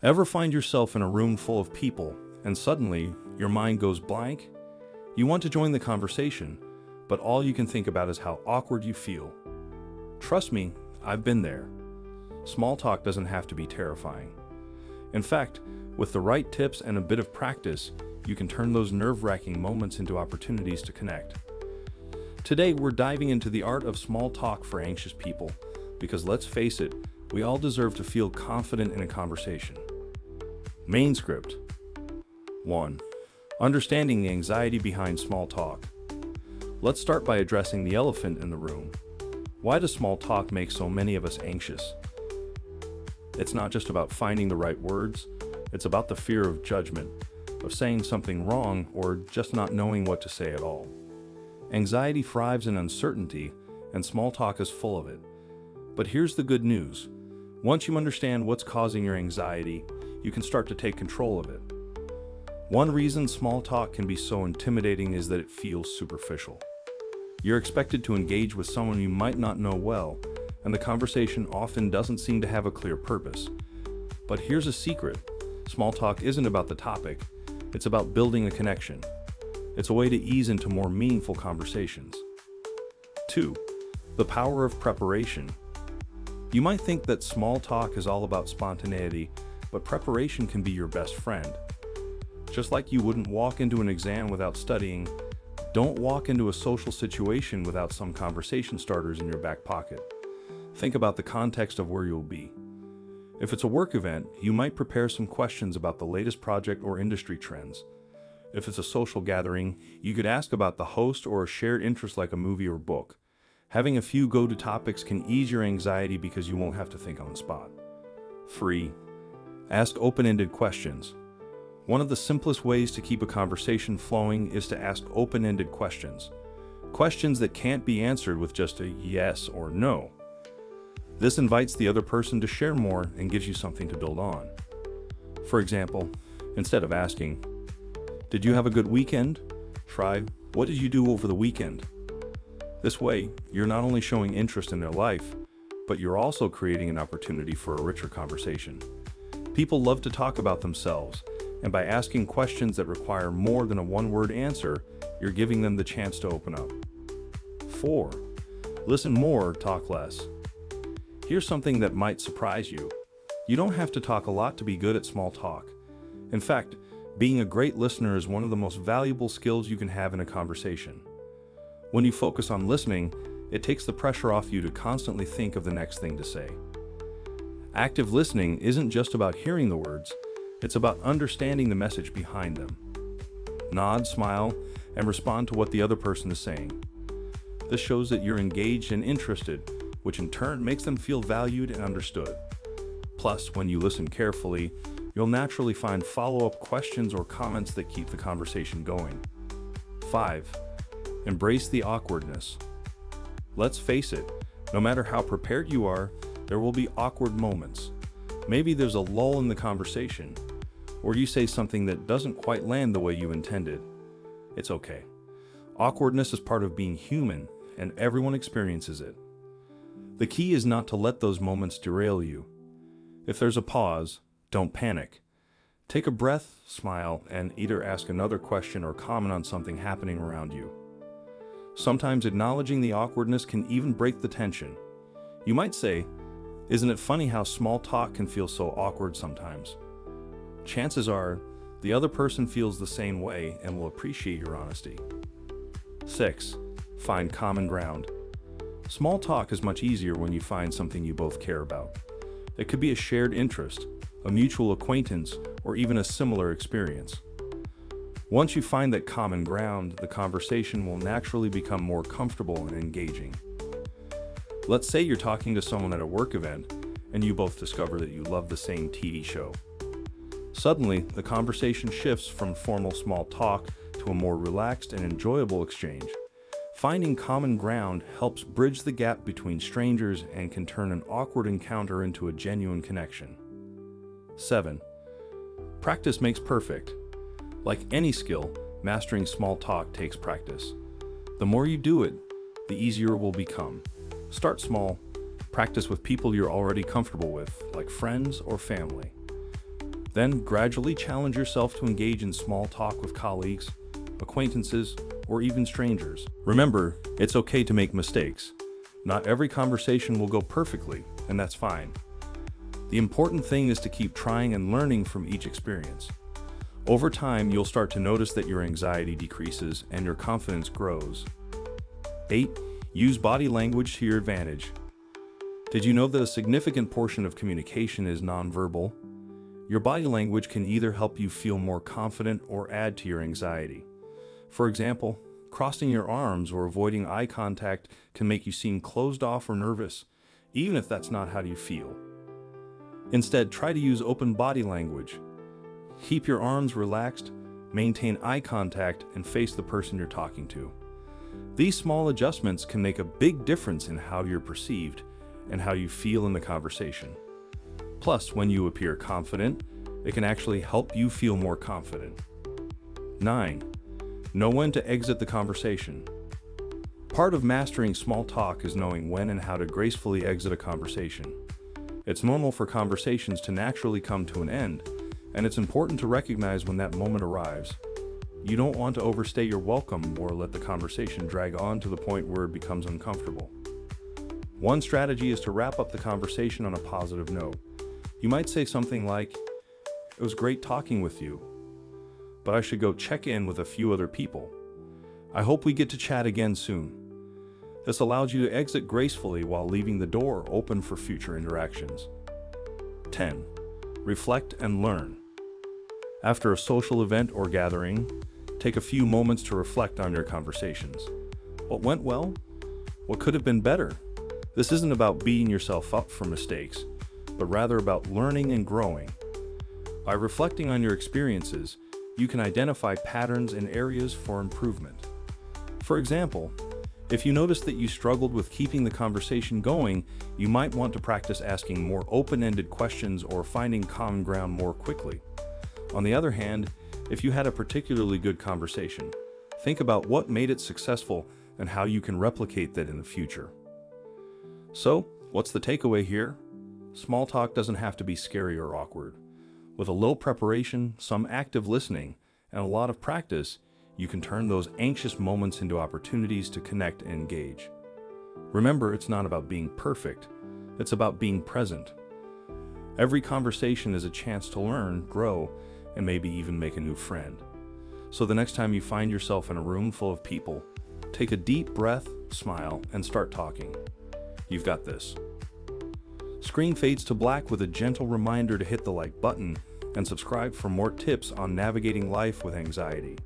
Ever find yourself in a room full of people and suddenly your mind goes blank? You want to join the conversation, but all you can think about is how awkward you feel. Trust me, I've been there. Small talk doesn't have to be terrifying. In fact, with the right tips and a bit of practice, you can turn those nerve-wracking moments into opportunities to connect. Today, we're diving into the art of small talk for anxious people, because let's face it, we all deserve to feel confident in a conversation. Main script. 1. Understanding the anxiety behind small talk. Let's start by addressing the elephant in the room. Why does small talk make so many of us anxious? It's not just about finding the right words, it's about the fear of judgment, of saying something wrong, or just not knowing what to say at all. Anxiety thrives in uncertainty, and small talk is full of it. But here's the good news. Once you understand what's causing your anxiety, you can start to take control of it. One reason small talk can be so intimidating is that it feels superficial. You're expected to engage with someone you might not know well, and the conversation often doesn't seem to have a clear purpose. But here's a secret. Small talk isn't about the topic, it's about building a connection. It's a way to ease into more meaningful conversations. 2. The power of preparation. You might think that small talk is all about spontaneity, but preparation can be your best friend. Just like you wouldn't walk into an exam without studying, don't walk into a social situation without some conversation starters in your back pocket. Think about the context of where you'll be. If it's a work event, you might prepare some questions about the latest project or industry trends. If it's a social gathering, you could ask about the host or a shared interest like a movie or book. Having a few go-to topics can ease your anxiety because you won't have to think on the spot. 3. Ask open-ended questions. One of the simplest ways to keep a conversation flowing is to ask open-ended questions. Questions that can't be answered with just a yes or no. This invites the other person to share more and gives you something to build on. For example, instead of asking, "Did you have a good weekend?" try, "What did you do over the weekend?" This way, you're not only showing interest in their life, but you're also creating an opportunity for a richer conversation. People love to talk about themselves, and by asking questions that require more than a one-word answer, you're giving them the chance to open up. 4. Listen more, talk less. Here's something that might surprise you. You don't have to talk a lot to be good at small talk. In fact, being a great listener is one of the most valuable skills you can have in a conversation. When you focus on listening, it takes the pressure off you to constantly think of the next thing to say. Active listening isn't just about hearing the words, it's about understanding the message behind them. Nod, smile, and respond to what the other person is saying. This shows that you're engaged and interested, which in turn makes them feel valued and understood. Plus, when you listen carefully, you'll naturally find follow-up questions or comments that keep the conversation going. 5. Embrace the awkwardness. Let's face it, no matter how prepared you are, there will be awkward moments. Maybe there's a lull in the conversation, or you say something that doesn't quite land the way you intended. It's okay. Awkwardness is part of being human, and everyone experiences it. The key is not to let those moments derail you. If there's a pause, don't panic. Take a breath, smile, and either ask another question or comment on something happening around you. Sometimes acknowledging the awkwardness can even break the tension. You might say, "Isn't it funny how small talk can feel so awkward sometimes?" Chances are, the other person feels the same way and will appreciate your honesty. 6. Find common ground. Small talk is much easier when you find something you both care about. It could be a shared interest, a mutual acquaintance, or even a similar experience. Once you find that common ground, the conversation will naturally become more comfortable and engaging. Let's say you're talking to someone at a work event, and you both discover that you love the same TV show. Suddenly, the conversation shifts from formal small talk to a more relaxed and enjoyable exchange. Finding common ground helps bridge the gap between strangers and can turn an awkward encounter into a genuine connection. 7. Practice makes perfect. Like any skill, mastering small talk takes practice. The more you do it, the easier it will become. Start small. Practice with people you're already comfortable with, like friends or family. Then gradually challenge yourself to engage in small talk with colleagues, acquaintances, or even strangers. Remember, it's okay to make mistakes. Not every conversation will go perfectly, and that's fine. The important thing is to keep trying and learning from each experience. Over time, you'll start to notice that your anxiety decreases and your confidence grows. 8. Use body language to your advantage. Did you know that a significant portion of communication is nonverbal? Your body language can either help you feel more confident or add to your anxiety. For example, crossing your arms or avoiding eye contact can make you seem closed off or nervous, even if that's not how you feel. Instead, try to use open body language. Keep your arms relaxed, maintain eye contact, and face the person you're talking to. These small adjustments can make a big difference in how you're perceived and how you feel in the conversation. Plus, when you appear confident, it can actually help you feel more confident. 9. Know when to exit the conversation. Part of mastering small talk is knowing when and how to gracefully exit a conversation. It's normal for conversations to naturally come to an end, and it's important to recognize when that moment arrives. You don't want to overstay your welcome or let the conversation drag on to the point where it becomes uncomfortable. One strategy is to wrap up the conversation on a positive note. You might say something like, "It was great talking with you, but I should go check in with a few other people. I hope we get to chat again soon." This allows you to exit gracefully while leaving the door open for future interactions. 10. Reflect and learn. After a social event or gathering, take a few moments to reflect on your conversations. What went well? What could have been better? This isn't about beating yourself up for mistakes, but rather about learning and growing. By reflecting on your experiences, you can identify patterns and areas for improvement. For example, if you notice that you struggled with keeping the conversation going, you might want to practice asking more open-ended questions or finding common ground more quickly. On the other hand, if you had a particularly good conversation, think about what made it successful and how you can replicate that in the future. So, what's the takeaway here? Small talk doesn't have to be scary or awkward. With a little preparation, some active listening, and a lot of practice, you can turn those anxious moments into opportunities to connect and engage. Remember, it's not about being perfect, it's about being present. Every conversation is a chance to learn, grow, and maybe even make a new friend. So the next time you find yourself in a room full of people, take a deep breath, smile, and start talking. You've got this. Screen fades to black with a gentle reminder to hit the like button and subscribe for more tips on navigating life with anxiety.